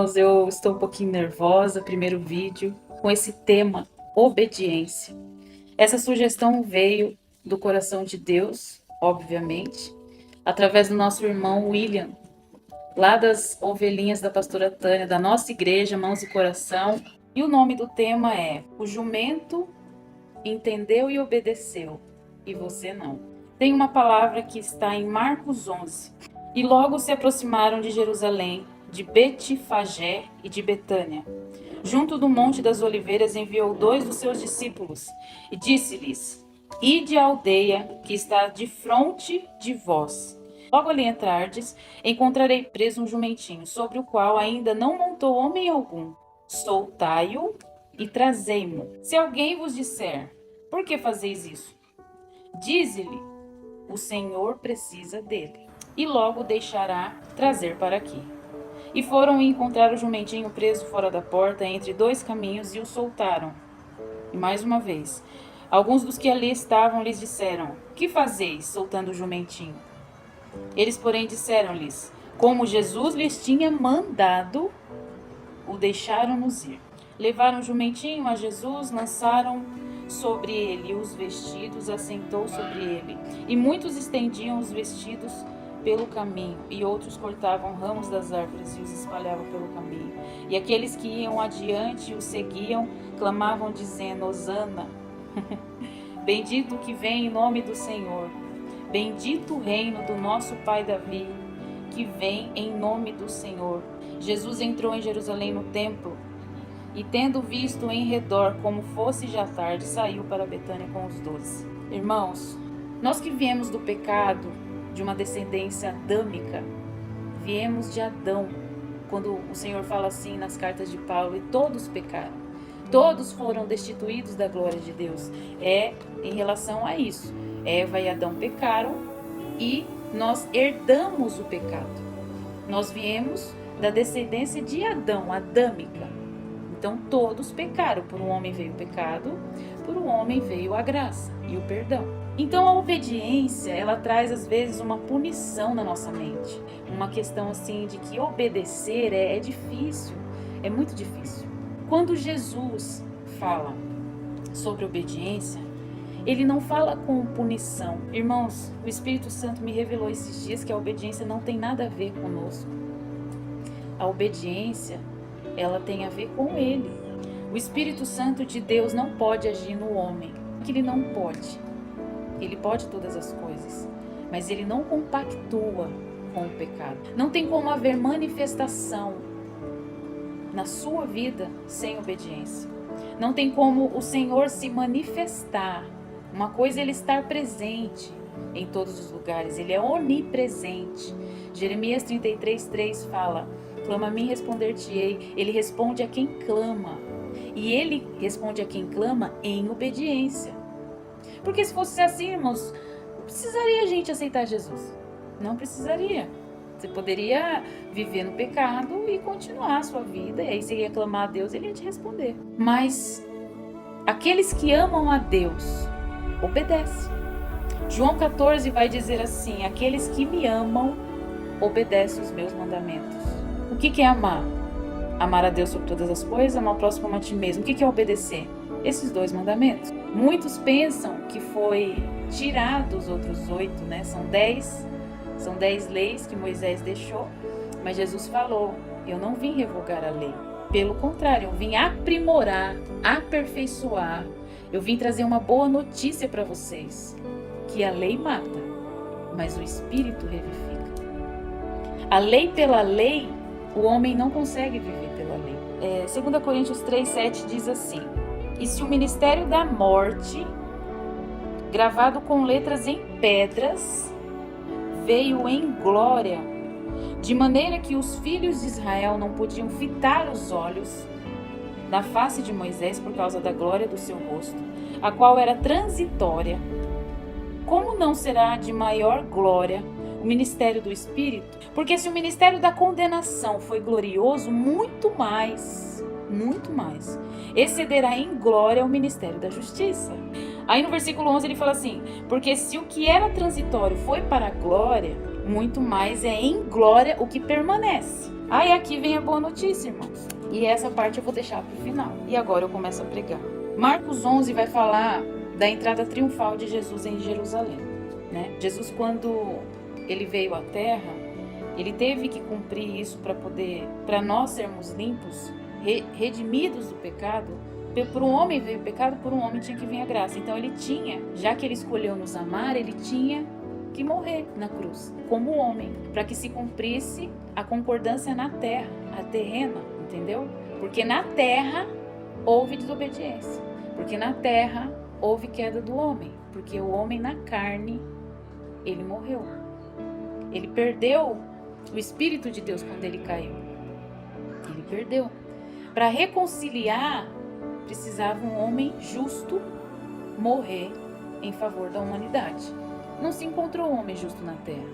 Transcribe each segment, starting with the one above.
Irmãos, eu estou um pouquinho nervosa, primeiro vídeo, com esse tema, obediência. Essa sugestão veio do coração de Deus, obviamente, através do nosso irmão William, lá das ovelhinhas da pastora Tânia, da nossa igreja, Mãos e Coração. E o nome do tema é O Jumento Entendeu e Obedeceu, e Você Não. Tem uma palavra que está em Marcos 11. E logo se aproximaram de Jerusalém, de Betfagé e de Betânia. Junto do Monte das Oliveiras enviou 2 dos seus discípulos e disse-lhes: Ide à aldeia que está defronte de vós. Logo ali entrardes, encontrarei preso um jumentinho, sobre o qual ainda não montou homem algum. Soltai-o e trazei-mo. Se alguém vos disser: Por que fazeis isso? Dize-lhe: O Senhor precisa dele, e logo deixará trazer para aqui. E foram encontrar o jumentinho preso fora da porta, entre 2 caminhos, e o soltaram. E mais uma vez, alguns dos que ali estavam lhes disseram: Que fazeis, soltando o jumentinho? Eles, porém, disseram-lhes: Como Jesus lhes tinha mandado, o deixaram-nos ir. Levaram o jumentinho a Jesus, lançaram sobre ele os vestidos, assentou sobre ele. E muitos estendiam os vestidos pelo caminho, e outros cortavam ramos das árvores e os espalhavam pelo caminho. E aqueles que iam adiante o seguiam, clamavam dizendo: Hosana, bendito que vem em nome do Senhor, bendito o reino do nosso pai Davi, que vem em nome do Senhor. Jesus entrou em Jerusalém no templo, e tendo visto em redor como fosse já tarde, saiu para Betânia com os 12. Irmãos, nós que viemos do pecado, de uma descendência adâmica, viemos de Adão, quando o Senhor fala assim nas cartas de Paulo: e todos pecaram, todos foram destituídos da glória de Deus. É em relação a isso, Eva e Adão pecaram e nós herdamos o pecado. Nós viemos da descendência de Adão, adâmica. Então todos pecaram, por um homem veio o pecado, por um homem veio a graça e o perdão. Então a obediência, ela traz às vezes uma punição na nossa mente, uma questão assim de que obedecer é difícil, é muito difícil. Quando Jesus fala sobre obediência, ele não fala com punição. Irmãos, o Espírito Santo me revelou esses dias que a obediência não tem nada a ver conosco. A obediência, ela tem a ver com ele. O Espírito Santo de Deus não pode agir no homem, que ele não pode. Ele pode todas as coisas, mas ele não compactua com o pecado. Não tem como haver manifestação na sua vida sem obediência. Não tem como o Senhor se manifestar. Uma coisa é ele estar presente em todos os lugares, ele é onipresente. Jeremias 33:3 fala: Clama a mim, responder-te-ei. Ele responde a quem clama. E ele responde a quem clama em obediência. Porque se fosse assim, irmãos, não precisaria a gente aceitar Jesus. Não precisaria. Você poderia viver no pecado e continuar a sua vida. E aí você ia clamar a Deus, ele ia te responder. Mas aqueles que amam a Deus, obedecem. João 14 vai dizer assim: Aqueles que me amam, obedecem os meus mandamentos. O que é amar? Amar a Deus sobre todas as coisas, amar o próximo como a ti mesmo. O que é obedecer? Esses 2 mandamentos. Muitos pensam que foi tirado os outros 8, né? São 10 leis que Moisés deixou, mas Jesus falou: eu não vim revogar a lei. Pelo contrário, eu vim aprimorar, aperfeiçoar. Eu vim trazer uma boa notícia para vocês, que a lei mata, mas o Espírito revivifica. A lei pela lei, o homem não consegue viver pela lei. 2 Coríntios 3:7 diz assim: E se o ministério da morte, gravado com letras em pedras, veio em glória, de maneira que os filhos de Israel não podiam fitar os olhos na face de Moisés por causa da glória do seu rosto, a qual era transitória, como não será de maior glória o ministério do Espírito? Porque se o ministério da condenação foi glorioso, muito mais, excederá em glória o ministério da justiça. Aí no versículo 11 ele fala assim: porque se o que era transitório foi para a glória, muito mais é em glória o que permanece. Aí aqui vem a boa notícia, irmãos. E essa parte eu vou deixar para o final. E agora eu começo a pregar. Marcos 11 vai falar da entrada triunfal de Jesus em Jerusalém, né? Jesus, quando ele veio à terra, ele teve que cumprir isso para nós sermos limpos, redimidos do pecado. Por um homem veio o pecado, por um homem tinha que vir a graça. Então ele tinha, já que ele escolheu nos amar, ele tinha que morrer na cruz, como homem, para que se cumprisse a concordância na terra, a terrena, entendeu? Porque na terra houve desobediência, porque na terra houve queda do homem, porque o homem na carne, ele morreu. Ele perdeu o Espírito de Deus quando ele caiu. Ele perdeu. Para reconciliar, precisava um homem justo morrer em favor da humanidade. Não se encontrou homem justo na terra,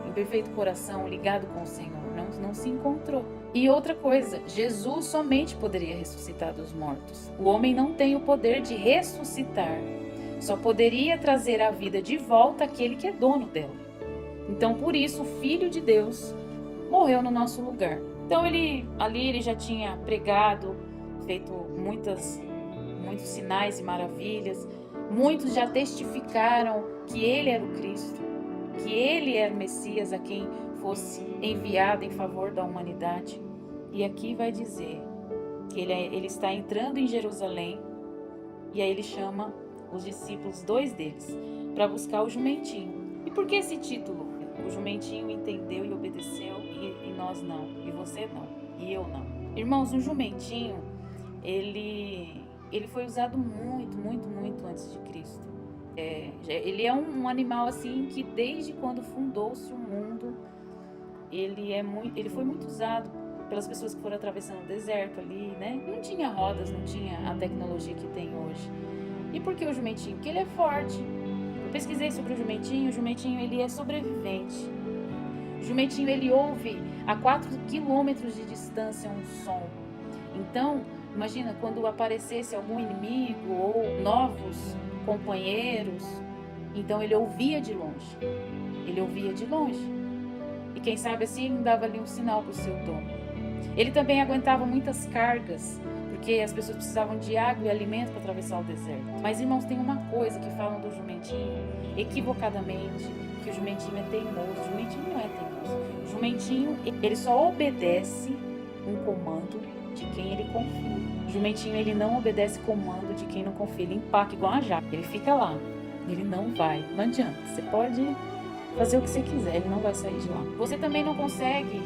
em perfeito coração, ligado com o Senhor. Não se encontrou. E outra coisa, Jesus somente poderia ressuscitar dos mortos. O homem não tem o poder de ressuscitar. Só poderia trazer à vida de volta aquele que é dono dela. Então, por isso, o Filho de Deus morreu no nosso lugar. Então, ele já tinha pregado, feito muitos sinais e maravilhas. Muitos já testificaram que ele era o Cristo, que ele era o Messias a quem fosse enviado em favor da humanidade. E aqui vai dizer que ele está entrando em Jerusalém, e aí ele chama os discípulos, 2 deles, para buscar o jumentinho. E por que esse título? O jumentinho entendeu e obedeceu, e nós não, e você não, e eu não. Irmãos, o jumentinho, ele foi usado muito antes de Cristo. Ele é um animal assim que desde quando fundou-se o mundo, ele foi muito usado pelas pessoas que foram atravessando o deserto ali, né? Não tinha rodas, não tinha a tecnologia que tem hoje. E por que o jumentinho? Porque ele é forte. Eu pesquisei sobre o jumentinho ele é sobrevivente. O jumentinho ele ouve a 4 quilômetros de distância um som. Então, imagina quando aparecesse algum inimigo ou novos companheiros, então ele ouvia de longe. E quem sabe assim dava ali um sinal para o seu dono. Ele também aguentava muitas cargas, porque as pessoas precisavam de água e alimento para atravessar o deserto. Mas, irmãos, tem uma coisa que falam do jumentinho, equivocadamente, que o jumentinho é teimoso. O jumentinho não é teimoso. O jumentinho, ele só obedece um comando de quem ele confia. O jumentinho, ele não obedece comando de quem não confia. Ele empaca igual a jaca. Ele fica lá. Ele não vai. Não adianta. Você pode fazer o que você quiser. Ele não vai sair de lá. Você também não consegue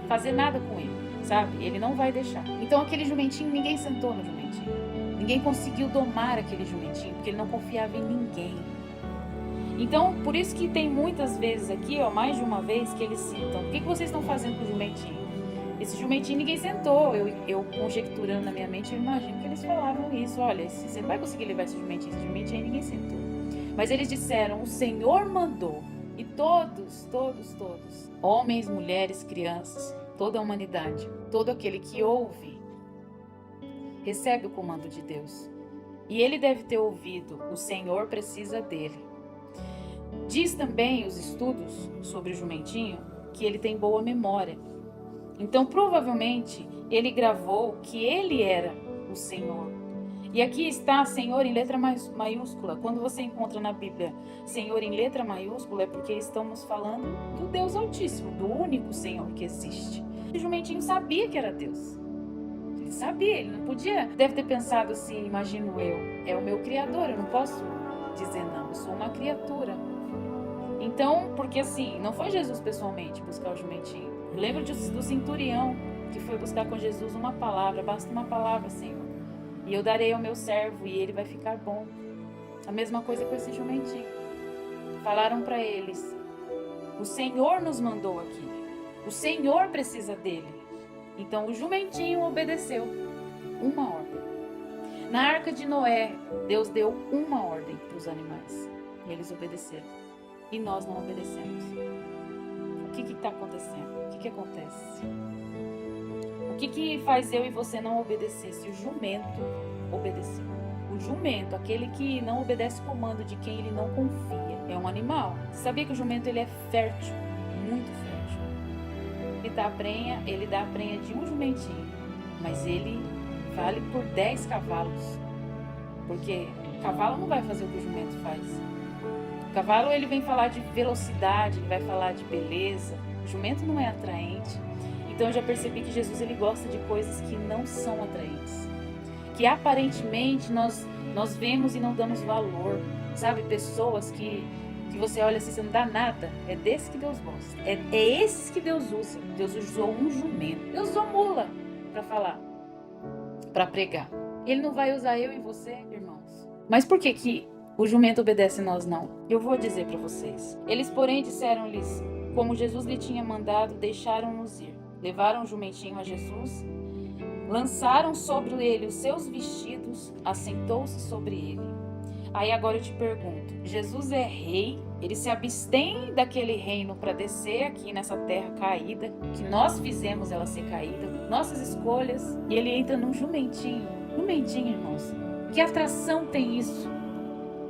fazer nada com ele, sabe? Ele não vai deixar. Então, aquele jumentinho, ninguém sentou no jumentinho. Ninguém conseguiu domar aquele jumentinho, porque ele não confiava em ninguém. Então, por isso que tem muitas vezes aqui, mais de uma vez, que eles citam: o que vocês estão fazendo com o jumentinho? Esse jumentinho ninguém sentou. Eu conjecturando na minha mente, eu imagino que eles falavam isso. Olha, você não vai conseguir levar esse jumentinho aí ninguém sentou. Mas eles disseram: o Senhor mandou. E todos, homens, mulheres, crianças, toda a humanidade, todo aquele que ouve, recebe o comando de Deus. E ele deve ter ouvido: o Senhor precisa dele. Diz também os estudos sobre o jumentinho que ele tem boa memória. Então, provavelmente, ele gravou que ele era o Senhor. E aqui está Senhor em letra maiúscula. Quando você encontra na Bíblia Senhor em letra maiúscula, é porque estamos falando do Deus Altíssimo, do único Senhor que existe. O jumentinho sabia que era Deus. Ele sabia, ele não podia. Deve ter pensado assim, imagino eu: é o meu Criador, eu não posso dizer não, eu sou uma criatura. Então, porque assim, não foi Jesus pessoalmente buscar o jumentinho. Eu lembro do centurião que foi buscar com Jesus uma palavra: basta uma palavra, Senhor, e eu darei ao meu servo e ele vai ficar bom. A mesma coisa com esse jumentinho. Falaram para eles: o Senhor nos mandou aqui, o Senhor precisa dele. Então o jumentinho obedeceu uma ordem. Na arca de Noé, Deus deu uma ordem para os animais e eles obedeceram. E nós não obedecemos. O que está acontecendo? O que acontece? O que faz eu e você não obedecer se o jumento obedeceu? O O jumento, aquele que não obedece o comando de quem ele não confia, é um animal. Você sabia que o jumento ele é fértil, muito fértil. Ele dá a prenha de um jumentinho, mas ele vale por 10 cavalos. Porque o cavalo não vai fazer o que o jumento faz. O cavalo ele vem falar de velocidade, ele vai falar de beleza. O jumento não é atraente. Então eu já percebi que Jesus ele gosta de coisas que não são atraentes. Que aparentemente nós vemos e não damos valor. Sabe, pessoas que você olha assim, você não dá nada. É desse que Deus gosta. É esses que Deus usa. Deus usou um jumento. Deus usou mula para falar, para pregar. Ele não vai usar eu e você, irmãos. Mas por que o jumento obedece e nós não? Eu vou dizer para vocês. Eles, porém, disseram-lhes, como Jesus lhe tinha mandado, deixaram-nos ir. Levaram o jumentinho a Jesus, lançaram sobre ele os seus vestidos, assentou-se sobre ele. Aí agora eu te pergunto, Jesus é rei, ele se abstém daquele reino para descer aqui nessa terra caída, que nós fizemos ela ser caída, nossas escolhas, e ele entra num jumentinho. Jumentinho, irmãos. Que atração tem isso?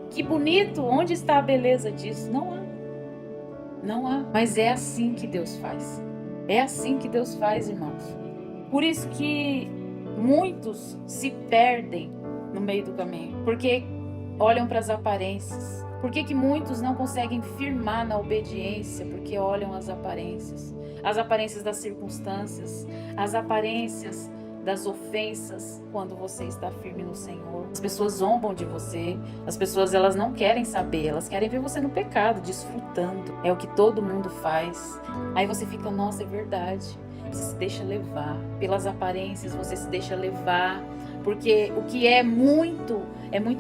Que bonito, onde está a beleza disso? Não há. Não há. Mas é assim que Deus faz. É assim que Deus faz, irmãos. Por isso que muitos se perdem no meio do caminho. Porque olham para as aparências. Por que muitos não conseguem firmar na obediência? Porque olham as aparências. As aparências das circunstâncias. As aparências das ofensas quando você está firme no Senhor. As pessoas zombam de você. As pessoas elas não querem saber. Elas querem ver você no pecado, desfrutando. É o que todo mundo faz. Aí você fica, nossa, é verdade. Você se deixa levar pelas aparências. Você se deixa levar. Porque o que é muito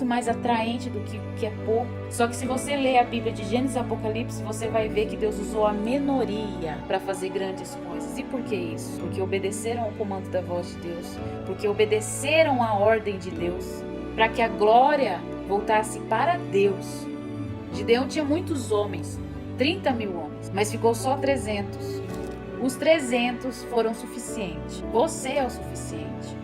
mais atraente do que o que é pouco. Só que se você ler a Bíblia de Gênesis e Apocalipse, você vai ver que Deus usou a minoria para fazer grandes coisas. E por que isso? Porque obedeceram ao comando da voz de Deus. Porque obedeceram à ordem de Deus. Para que a glória voltasse para Deus. Gideão tinha muitos homens, 30 mil homens, mas ficou só 300. Os 300 foram suficientes. Você é o suficiente.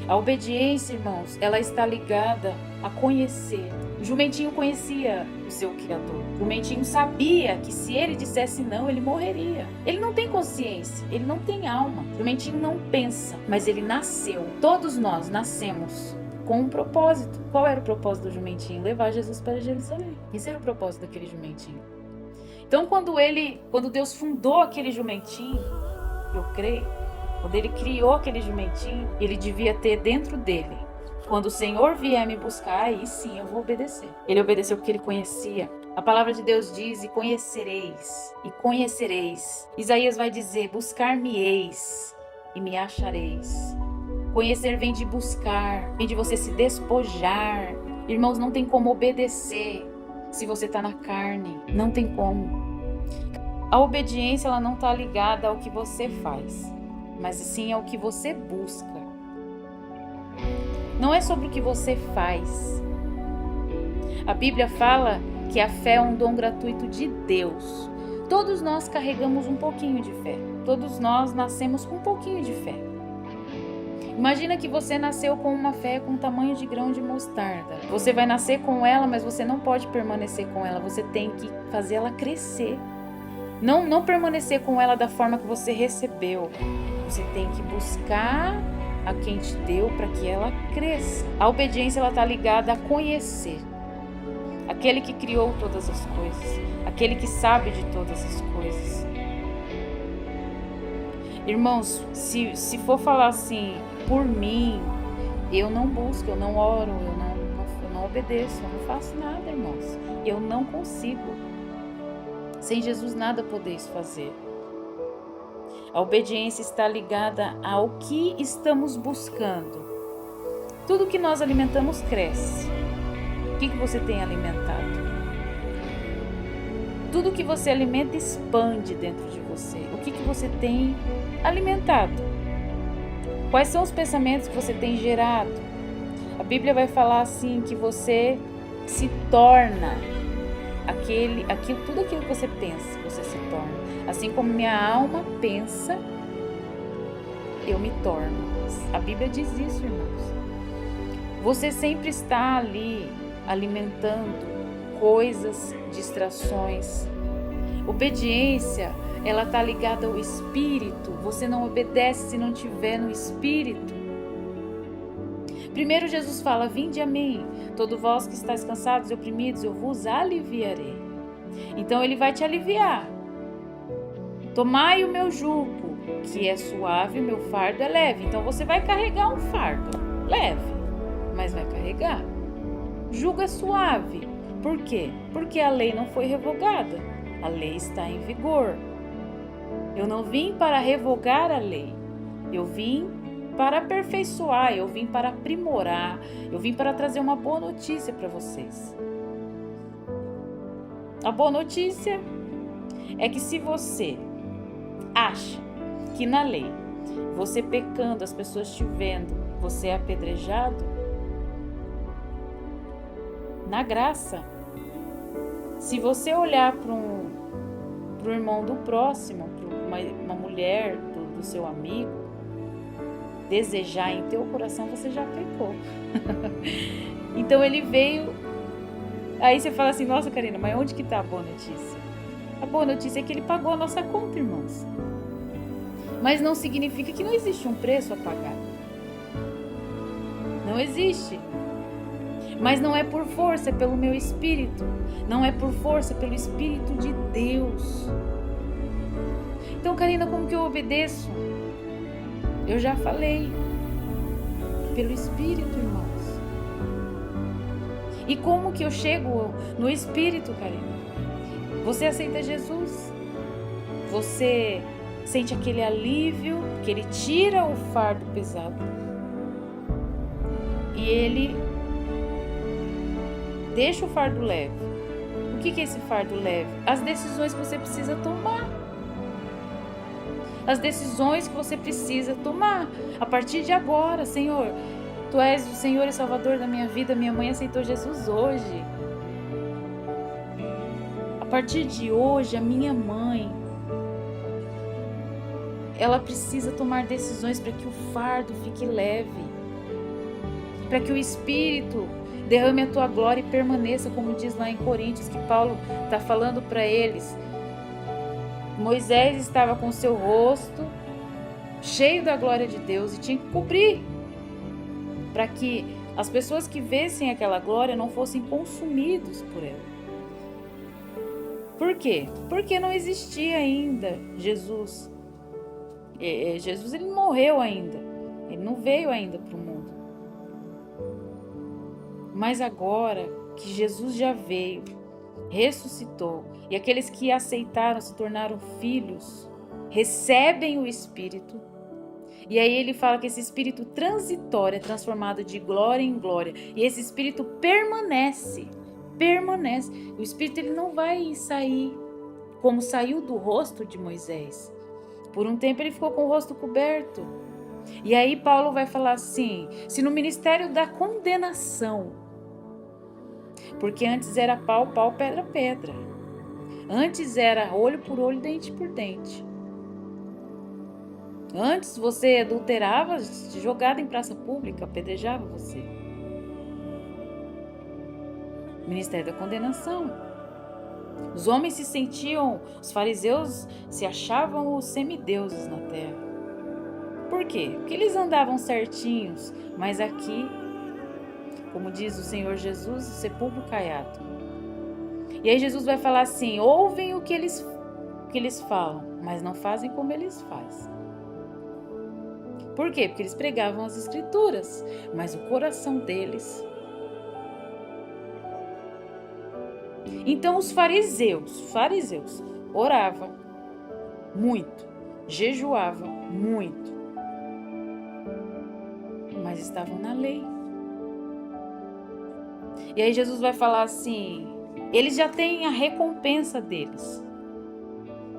A obediência, irmãos, ela está ligada a conhecer. O jumentinho conhecia o seu Criador. O jumentinho sabia que se ele dissesse não, ele morreria. Ele não tem consciência, ele não tem alma. O jumentinho não pensa, mas ele nasceu. Todos nós nascemos com um propósito. Qual era o propósito do jumentinho? Levar Jesus para Jerusalém. Esse era o propósito daquele jumentinho. Então, quando Deus fundou aquele jumentinho, eu creio, quando ele criou aquele jumentinho, ele devia ter dentro dele, quando o Senhor vier me buscar, aí sim eu vou obedecer. Ele obedeceu porque ele conhecia. A palavra de Deus diz, e conhecereis, e conhecereis. Isaías vai dizer, buscar-me-eis, e me achareis. Conhecer vem de buscar, vem de você se despojar. Irmãos, não tem como obedecer se você está na carne. Não tem como. A obediência ela não está ligada ao que você faz, mas sim ao que você busca. Não é sobre o que você faz. A Bíblia fala que a fé é um dom gratuito de Deus. Todos nós carregamos um pouquinho de fé. Todos nós nascemos com um pouquinho de fé. Imagina que você nasceu com uma fé com o tamanho de grão de mostarda. Você vai nascer com ela, mas você não pode permanecer com ela. Você tem que fazer ela crescer. Não permanecer com ela da forma que você recebeu. Você tem que buscar a quem te deu para que ela cresça. A obediência ela está ligada a conhecer. Aquele que criou todas as coisas. Aquele que sabe de todas as coisas. Irmãos, se for falar assim, por mim, eu não busco, eu não oro, eu não obedeço, eu não faço nada, irmãos. Eu não consigo. Sem Jesus nada podeis fazer. A obediência está ligada ao que estamos buscando. Tudo que nós alimentamos cresce. O que você tem alimentado? Tudo que você alimenta expande dentro de você. O que você tem alimentado? Quais são os pensamentos que você tem gerado? A Bíblia vai falar assim que você se torna tudo aquilo que você pensa, você se torna. Assim como minha alma pensa, eu me torno. A Bíblia diz isso, irmãos. Você sempre está ali alimentando coisas, distrações. Obediência, ela está ligada ao Espírito. Você não obedece se não estiver no Espírito. Primeiro Jesus fala: vinde a mim, todos vós que estáis cansados e oprimidos, eu vos aliviarei. Então ele vai te aliviar. Tomai o meu jugo, que é suave, o meu fardo é leve. Então você vai carregar um fardo leve, mas vai carregar. Jugo é suave. Por quê? Porque a lei não foi revogada. A lei está em vigor. Eu não vim para revogar a lei. Eu vim para aperfeiçoar, eu vim para aprimorar, eu vim para trazer uma boa notícia para vocês. A boa notícia é que se você acha que na lei, você pecando, as pessoas te vendo, você é apedrejado, na graça, se você olhar para o irmão do próximo, para uma mulher do seu amigo, desejar em teu coração, você já pecou. Então ele veio. Aí você fala assim: nossa, Karina, mas onde que está a boa notícia? A boa notícia é que ele pagou a nossa conta, irmãos. Mas não significa que não existe um preço a pagar. Não existe. Mas não é por força, é pelo meu Espírito. Não é por força, é pelo Espírito de Deus. Então, Karina, como que eu obedeço? Eu já falei. Pelo Espírito, irmãos. E como que eu chego no Espírito, Karina? Você aceita Jesus? Você sente aquele alívio, que Ele tira o fardo pesado. E Ele deixa o fardo leve. O que é esse fardo leve? As decisões que você precisa tomar. As decisões que você precisa tomar. A partir de agora, Senhor, Tu és o Senhor e Salvador da minha vida. Minha mãe aceitou Jesus hoje. A partir de hoje, a minha mãe, ela precisa tomar decisões para que o fardo fique leve. Para que o Espírito derrame a tua glória e permaneça, como diz lá em Coríntios, que Paulo está falando para eles. Moisés estava com seu rosto cheio da glória de Deus e tinha que cobrir, para que as pessoas que vissem aquela glória não fossem consumidos por ela. Por quê? Porque não existia ainda Jesus. Jesus, ele morreu ainda. Ele não veio ainda para o mundo. Mas agora que Jesus já veio, ressuscitou, e aqueles que aceitaram se tornaram filhos, recebem o Espírito. E aí ele fala que esse Espírito transitório é transformado de glória em glória. E esse Espírito permanece. O Espírito, ele não vai sair como saiu do rosto de Moisés. Por um tempo ele ficou com o rosto coberto. E aí Paulo vai falar assim: se no ministério da condenação, porque antes era pau, pedra, pedra. Antes era olho por olho, dente por dente. Antes você adulterava, jogado em praça pública, apedrejava você. Ministério da condenação. Os homens se sentiam, os fariseus se achavam os semideuses na terra. Por quê? Porque eles andavam certinhos, mas aqui, como diz o Senhor Jesus, o sepulcro caiado. E aí Jesus vai falar assim: ouvem o que eles falam, mas não fazem como eles fazem. Por quê? Porque eles pregavam as escrituras, mas o coração deles. Então os fariseus oravam muito, jejuavam muito, mas estavam na lei. E aí Jesus vai falar assim: eles já têm a recompensa deles.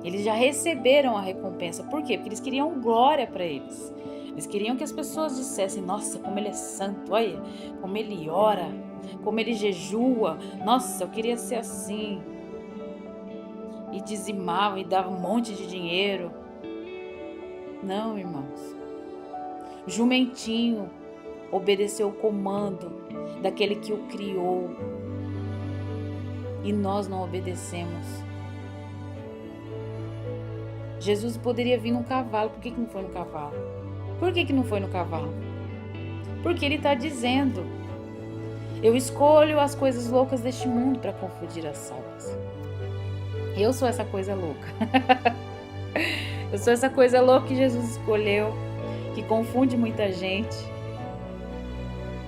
Eles já receberam a recompensa. Por quê? Porque eles queriam glória para eles. Eles queriam que as pessoas dissessem: nossa, como ele é santo, olha, como ele ora, como ele jejua. Nossa, eu queria ser assim. E dizimava e dava um monte de dinheiro. Não, irmãos. Jumentinho obedecer o comando daquele que o criou. E nós não obedecemos. Jesus poderia vir num cavalo. Por que não foi no cavalo? Por que não foi no cavalo? Porque ele está dizendo: eu escolho as coisas loucas deste mundo para confundir as sábias. Eu sou essa coisa louca. Eu sou essa coisa louca que Jesus escolheu, que confunde muita gente,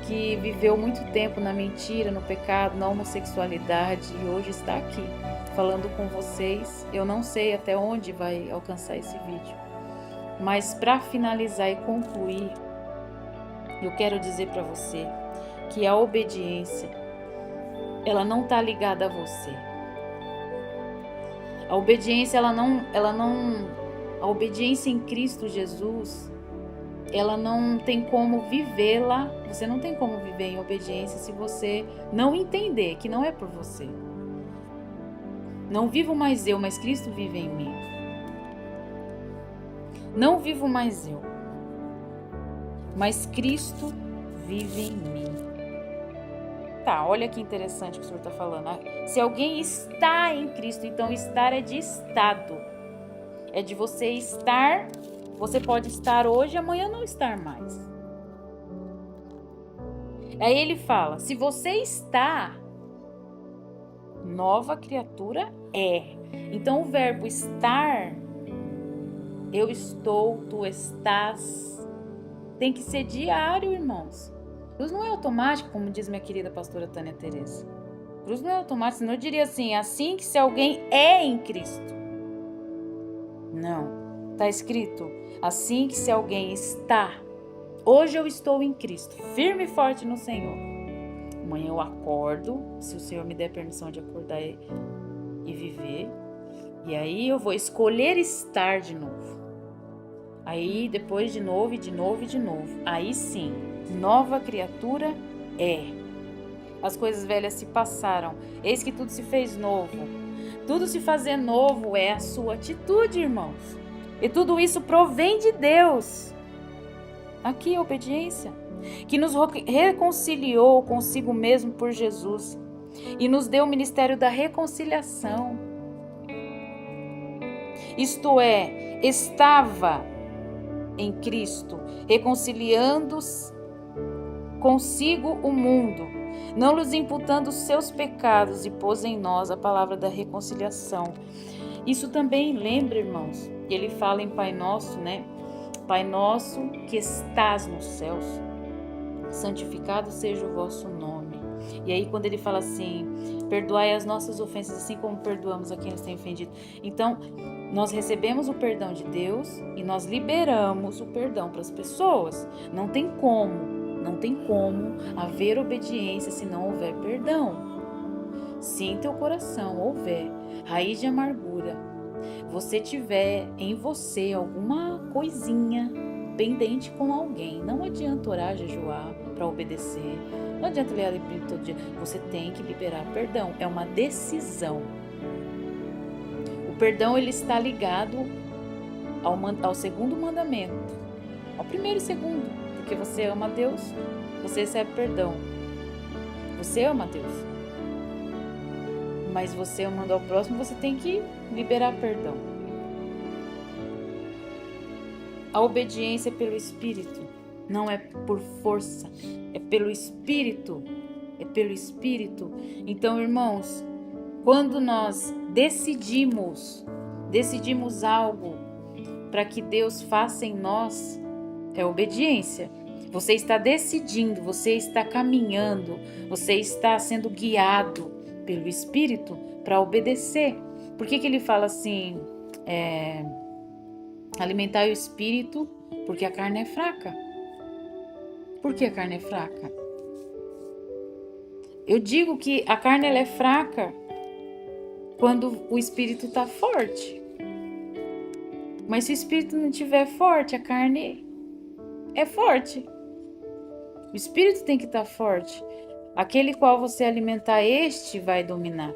que viveu muito tempo na mentira, no pecado, na homossexualidade e hoje está aqui falando com vocês. Eu não sei até onde vai alcançar esse vídeo, mas para finalizar e concluir, eu quero dizer para você que a obediência, ela não está ligada a você. A obediência, a obediência em Cristo Jesus, ela não tem como vivê-la. Você não tem como viver em obediência se você não entender que não é por você. Não vivo mais eu, mas Cristo vive em mim. Não vivo mais eu, mas Cristo vive em mim. Tá, olha que interessante o que o Senhor está falando. Se alguém está em Cristo, então estar é de estado. É de você estar. Você pode estar hoje e amanhã não estar mais. Aí ele fala: se você está, nova criatura é. Então o verbo estar, eu estou, tu estás, tem que ser diário, irmãos. Cruz não é automático, como diz minha querida pastora Tânia Teresa. Cruz não é automático, senão eu diria assim que se alguém é em Cristo. Não, está escrito assim que se alguém está. Hoje eu estou em Cristo, firme e forte no Senhor. Amanhã eu acordo, se o Senhor me der permissão de acordar e viver. E aí eu vou escolher estar de novo. Aí depois de novo, e de novo, e de novo. Aí sim, nova criatura é. As coisas velhas se passaram, eis que tudo se fez novo. Tudo se fazer novo é a sua atitude, irmãos. E tudo isso provém de Deus. Aqui a obediência, que nos reconciliou consigo mesmo por Jesus e nos deu o ministério da reconciliação. Isto é, estava em Cristo, reconciliando-os consigo o mundo, não lhes imputando os seus pecados, e pôs em nós a palavra da reconciliação. Isso também lembra, irmãos, que ele fala em Pai Nosso, né? Pai nosso que estás nos céus, santificado seja o vosso nome. E aí quando ele fala assim, perdoai as nossas ofensas, assim como perdoamos a quem nos tem ofendido. Então, nós recebemos o perdão de Deus e nós liberamos o perdão para as pessoas. Não tem como haver obediência se não houver perdão. Se em teu coração houver raiz de amargura, você tiver em você alguma coisinha pendente com alguém, não adianta orar, jejuar para obedecer, não adianta ler a Bíblia todo dia, você tem que liberar perdão, é uma decisão. O perdão, ele está ligado ao segundo mandamento, ao primeiro e segundo, porque você ama Deus, você recebe perdão, você ama Deus, mas você amando ao próximo, você tem que liberar perdão. A obediência é pelo Espírito, não é por força, é pelo Espírito, é pelo Espírito. Então, irmãos, quando nós decidimos algo para que Deus faça em nós, é obediência. Você está decidindo, você está caminhando, você está sendo guiado pelo Espírito para obedecer. Por que ele fala assim, alimentar o Espírito, porque a carne é fraca? Por que a carne é fraca? Eu digo que a carne ela é fraca quando o Espírito está forte. Mas se o Espírito não estiver forte, a carne é forte. O Espírito tem que estar forte. Aquele qual você alimentar, este vai dominar.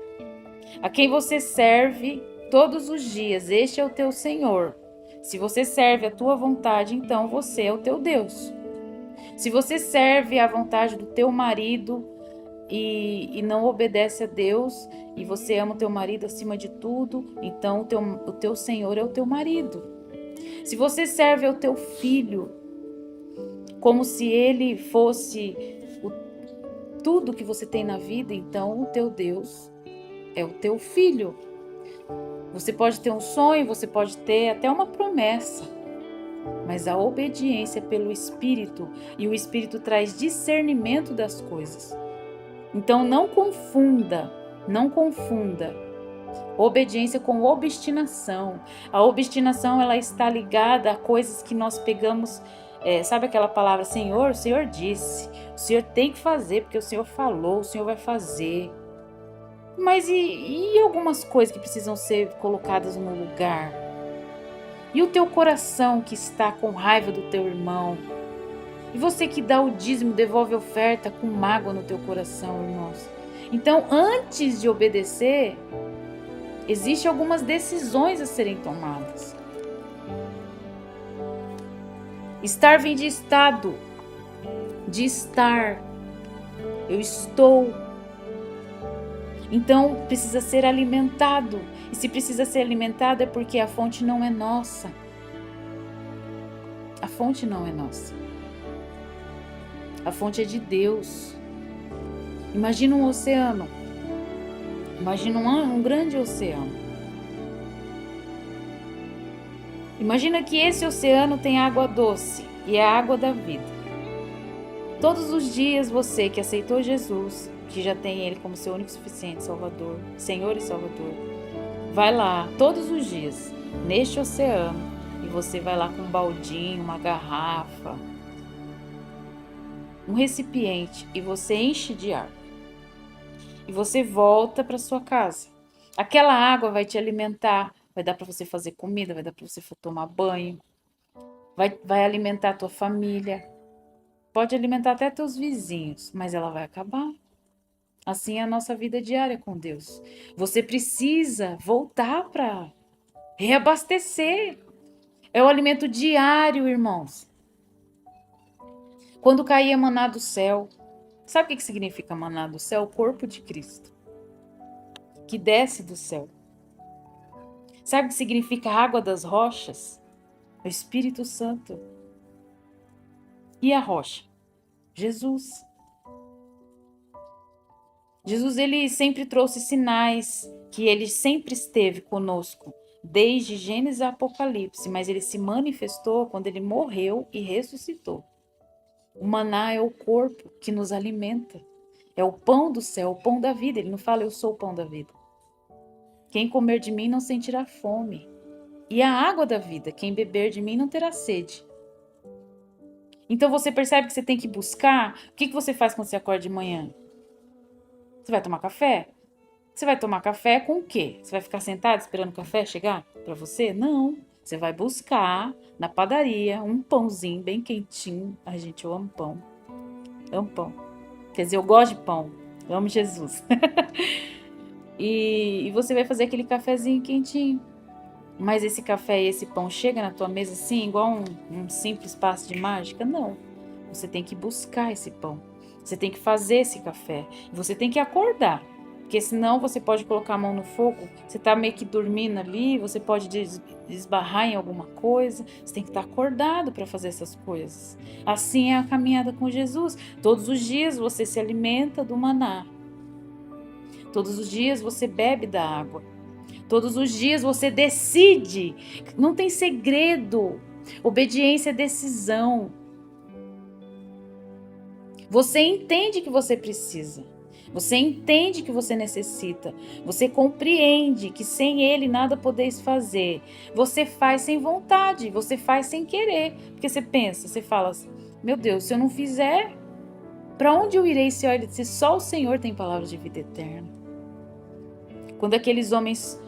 A quem você serve todos os dias, este é o teu Senhor. Se você serve a tua vontade, então você é o teu Deus. Se você serve à vontade do teu marido e não obedece a Deus, e você ama o teu marido acima de tudo, então o teu Senhor é o teu marido. Se você serve ao teu filho como se ele fosse tudo que você tem na vida, então o teu Deus é o teu filho. Você pode ter um sonho, você pode ter até uma promessa, mas a obediência pelo Espírito, e o Espírito traz discernimento das coisas. Então não confunda obediência com obstinação. A obstinação, ela está ligada a coisas que nós pegamos, sabe aquela palavra, Senhor, o Senhor disse, o Senhor tem que fazer, porque o Senhor falou, o Senhor vai fazer. Mas e algumas coisas que precisam ser colocadas no lugar? E o teu coração que está com raiva do teu irmão? E você que dá o dízimo, devolve a oferta com mágoa no teu coração, irmãos? Então, antes de obedecer, existem algumas decisões a serem tomadas. Estar vem de estado, de estar. Eu estou. Então, precisa ser alimentado. E se precisa ser alimentado é porque a fonte não é nossa. A fonte não é nossa. A fonte é de Deus. Imagina um oceano. Imagina um grande oceano. Imagina que esse oceano tem água doce e é a água da vida. Todos os dias você que aceitou Jesus, que já tem Ele como seu único e suficiente Salvador, Senhor e Salvador, vai lá todos os dias neste oceano e você vai lá com um baldinho, uma garrafa, um recipiente e você enche de água. E você volta para sua casa. Aquela água vai te alimentar, vai dar para você fazer comida, vai dar para você tomar banho, vai alimentar a tua família, pode alimentar até teus vizinhos, mas ela vai acabar. Assim é a nossa vida diária com Deus. Você precisa voltar para reabastecer. É o alimento diário, irmãos. Quando caía maná do céu, sabe o que significa maná do céu? O corpo de Cristo, que desce do céu. Sabe o que significa água das rochas? O Espírito Santo. E a rocha? Jesus. Jesus, ele sempre trouxe sinais que ele sempre esteve conosco, desde Gênesis a Apocalipse, mas ele se manifestou quando ele morreu e ressuscitou. O maná é o corpo que nos alimenta. É o pão do céu, o pão da vida. Ele não fala, eu sou o pão da vida. Quem comer de mim não sentirá fome. E a água da vida, quem beber de mim não terá sede. Então você percebe que você tem que buscar. O que você faz quando você acorda de manhã? Você vai tomar café? Você vai tomar café com o quê? Você vai ficar sentado esperando o café chegar para você? Não. Você vai buscar na padaria um pãozinho bem quentinho. Ai, gente, eu amo pão. Amo pão. Quer dizer, eu gosto de pão. Eu amo Jesus. E você vai fazer aquele cafezinho quentinho. Mas esse café e esse pão chega na tua mesa assim, igual um simples passe de mágica? Não. Você tem que buscar esse pão. Você tem que fazer esse café. Você tem que acordar. Porque senão você pode colocar a mão no fogo, você tá meio que dormindo ali, você pode esbarrar em alguma coisa. Você tem que estar acordado para fazer essas coisas. Assim é a caminhada com Jesus. Todos os dias você se alimenta do maná. Todos os dias você bebe da água. Todos os dias você decide. Não tem segredo. Obediência é decisão. Você entende que você precisa. Você entende que você necessita. Você compreende que sem Ele nada podeis fazer. Você faz sem vontade. Você faz sem querer. Porque você pensa, você fala assim, meu Deus, se eu não fizer, para onde eu irei se só o Senhor tem palavra de vida eterna? Quando aqueles homens,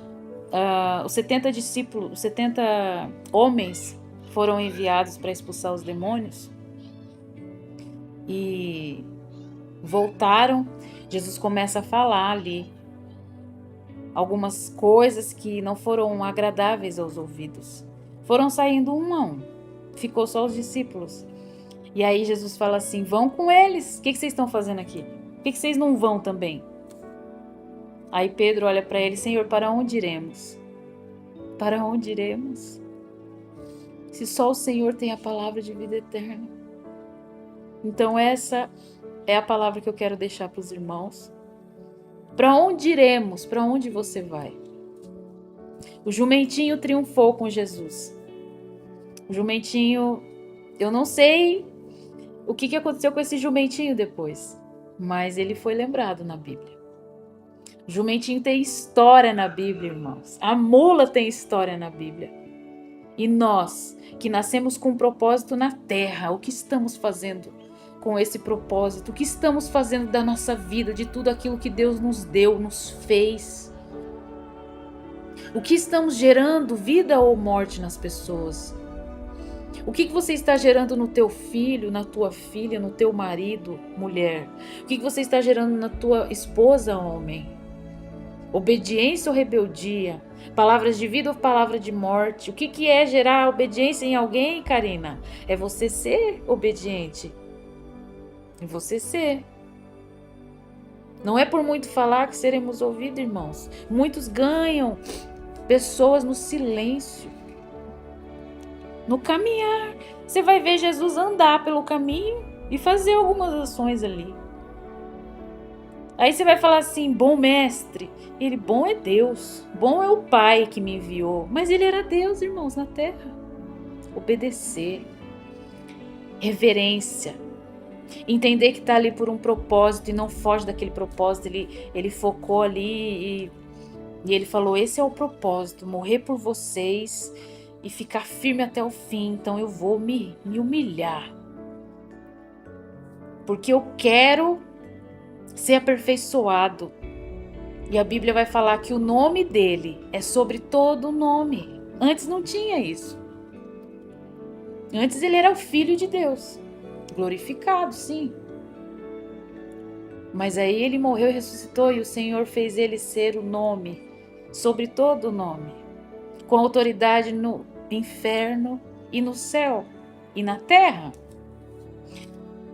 os 70 discípulos, os 70 homens foram enviados para expulsar os demônios e voltaram, Jesus começa a falar ali algumas coisas que não foram agradáveis aos ouvidos. Foram saindo um a um. Ficou só os discípulos. E aí Jesus fala assim, vão com eles. O que vocês estão fazendo aqui? Por que vocês não vão também? Aí Pedro olha para ele, Senhor, para onde iremos? Para onde iremos? Se só o Senhor tem a palavra de vida eterna. Então essa é a palavra que eu quero deixar para os irmãos. Para onde iremos? Para onde você vai? O jumentinho triunfou com Jesus. O jumentinho, eu não sei o que aconteceu com esse jumentinho depois, mas ele foi lembrado na Bíblia. O jumentinho tem história na Bíblia, irmãos. A mula tem história na Bíblia. E nós, que nascemos com um propósito na terra, o que estamos fazendo com esse propósito? O que estamos fazendo da nossa vida, de tudo aquilo que Deus nos deu, nos fez? O que estamos gerando, vida ou morte nas pessoas? O que você está gerando no teu filho, na tua filha, no teu marido, mulher? O que você está gerando na tua esposa, homem? Obediência ou rebeldia? Palavras de vida ou palavra de morte? O que é gerar obediência em alguém, Karina? É você ser obediente. É você ser. Não é por muito falar que seremos ouvidos, irmãos. Muitos ganham pessoas no silêncio. No caminhar. Você vai ver Jesus andar pelo caminho e fazer algumas ações ali. Aí você vai falar assim, bom mestre. Ele, bom é Deus. Bom é o Pai que me enviou. Mas ele era Deus, irmãos, na terra. Obedecer. Reverência. Entender que está ali por um propósito e não foge daquele propósito. Ele focou ali e ele falou, esse é o propósito, morrer por vocês e ficar firme até o fim. Então eu vou me humilhar. Porque eu quero ser aperfeiçoado. E a Bíblia vai falar que o nome dele é sobre todo nome. Antes não tinha isso. Antes ele era o Filho de Deus. Glorificado, sim. Mas aí ele morreu e ressuscitou e o Senhor fez ele ser o nome, sobre todo nome. Com autoridade no inferno e no céu e na terra.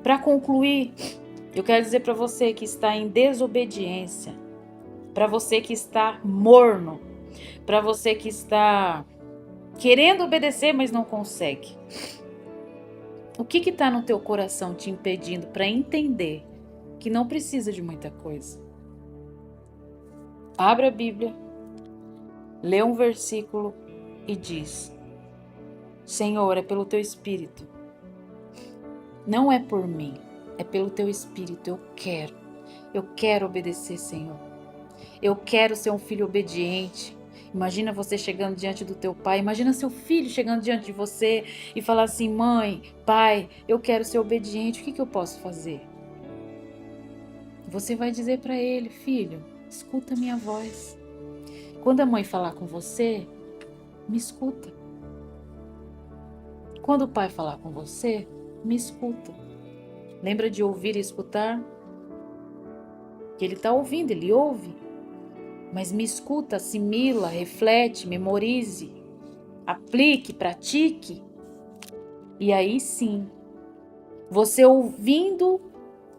Para concluir, eu quero dizer para você que está em desobediência, para você que está morno, para você que está querendo obedecer, mas não consegue. O que está no teu coração te impedindo para entender que não precisa de muita coisa? Abra a Bíblia, lê um versículo e diz, Senhor, é pelo teu Espírito. Não é por mim, é pelo teu Espírito. Eu quero obedecer, Senhor. Eu quero ser um filho obediente. Imagina você chegando diante do teu pai, imagina seu filho chegando diante de você e falar assim, mãe, pai, eu quero ser obediente, o que eu posso fazer? Você vai dizer para ele, filho, escuta a minha voz. Quando a mãe falar com você, me escuta. Quando o pai falar com você, me escuta. Lembra de ouvir e escutar? Que ele está ouvindo, ele ouve. Mas me escuta, assimila, reflete, memorize, aplique, pratique. E aí sim, você ouvindo,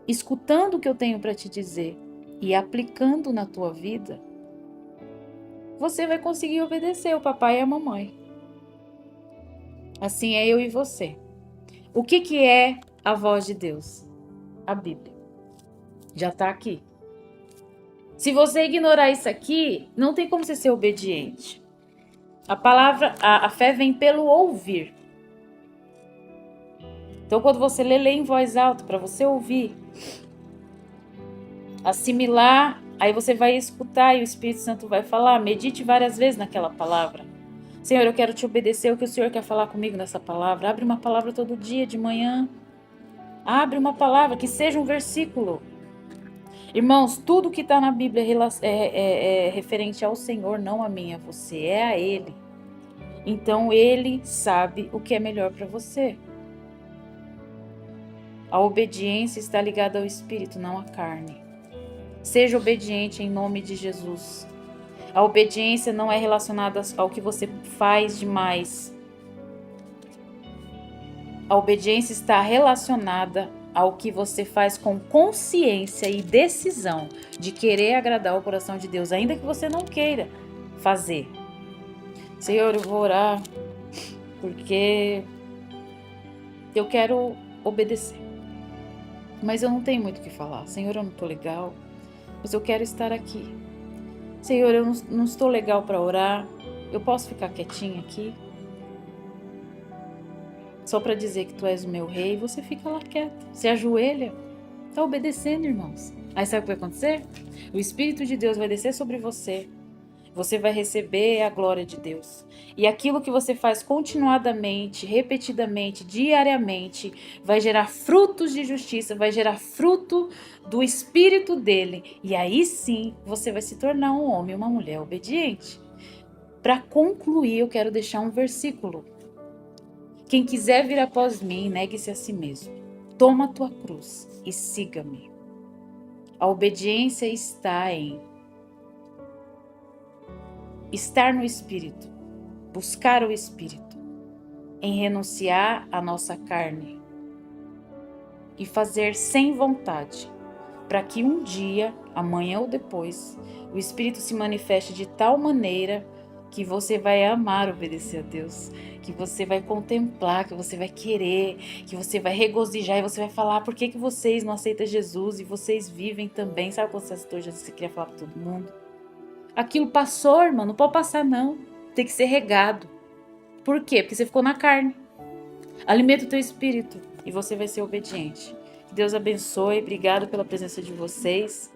escutando o que eu tenho para te dizer e aplicando na tua vida, você vai conseguir obedecer o papai e a mamãe. Assim é eu e você. O que é a voz de Deus? A Bíblia. Já está aqui. Se você ignorar isso aqui, não tem como você ser obediente. A fé vem pelo ouvir. Então, quando você lê em voz alta, para você ouvir, assimilar, aí você vai escutar e o Espírito Santo vai falar. Medite várias vezes naquela palavra. Senhor, eu quero te obedecer o que o Senhor quer falar comigo nessa palavra. Abre uma palavra todo dia, de manhã. Abre uma palavra, que seja um versículo. Irmãos, tudo que está na Bíblia é referente ao Senhor, não a mim, a você, é a Ele. Então, Ele sabe o que é melhor para você. A obediência está ligada ao Espírito, não à carne. Seja obediente em nome de Jesus. A obediência não é relacionada ao que você faz demais. A obediência está relacionada ao que você faz com consciência e decisão de querer agradar o coração de Deus, ainda que você não queira fazer. Senhor, eu vou orar porque eu quero obedecer, mas eu não tenho muito o que falar. Senhor, eu não estou legal, mas eu quero estar aqui. Senhor, eu não estou legal para orar, eu posso ficar quietinha aqui? Só para dizer que tu és o meu rei, você fica lá quieto, se ajoelha, tá obedecendo, irmãos. Aí sabe o que vai acontecer? O Espírito de Deus vai descer sobre você, você vai receber a glória de Deus. E aquilo que você faz continuadamente, repetidamente, diariamente, vai gerar frutos de justiça, vai gerar fruto do Espírito dele. E aí sim, você vai se tornar um homem, uma mulher obediente. Para concluir, eu quero deixar um versículo. Quem quiser vir após mim, negue-se a si mesmo. Toma a tua cruz e siga-me. A obediência está em estar no Espírito, buscar o Espírito, em renunciar à nossa carne e fazer sem vontade, para que um dia, amanhã ou depois, o Espírito se manifeste de tal maneira que você vai amar obedecer a Deus, que você vai contemplar, que você vai querer, que você vai regozijar e você vai falar: por que vocês não aceitam Jesus e vocês vivem também? Sabe quando você aceitou Jesus, você queria falar para todo mundo? Aquilo passou, irmão, não pode passar não, tem que ser regado. Por quê? Porque você ficou na carne. Alimenta o teu espírito e você vai ser obediente. Que Deus abençoe, obrigado pela presença de vocês.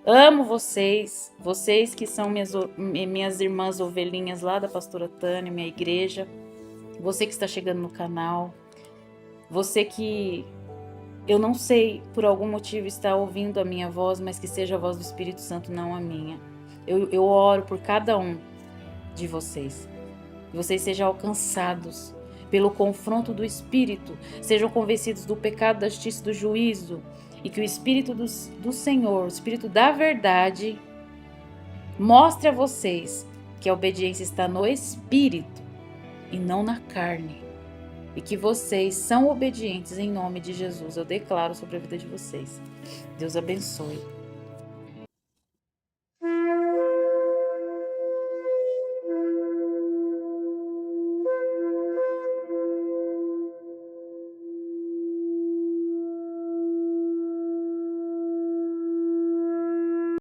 Amo vocês, vocês que são minhas irmãs ovelhinhas lá da pastora Tânia, minha igreja. Você que está chegando no canal. Você que, eu não sei, por algum motivo está ouvindo a minha voz, mas que seja a voz do Espírito Santo, não a minha. Eu oro por cada um de vocês. Que vocês sejam alcançados pelo confronto do Espírito, sejam convencidos do pecado, da justiça e do juízo, e que o Espírito do Senhor, o Espírito da verdade, mostre a vocês que a obediência está no Espírito e não na carne, e que vocês são obedientes em nome de Jesus. Eu declaro sobre a vida de vocês. Deus abençoe.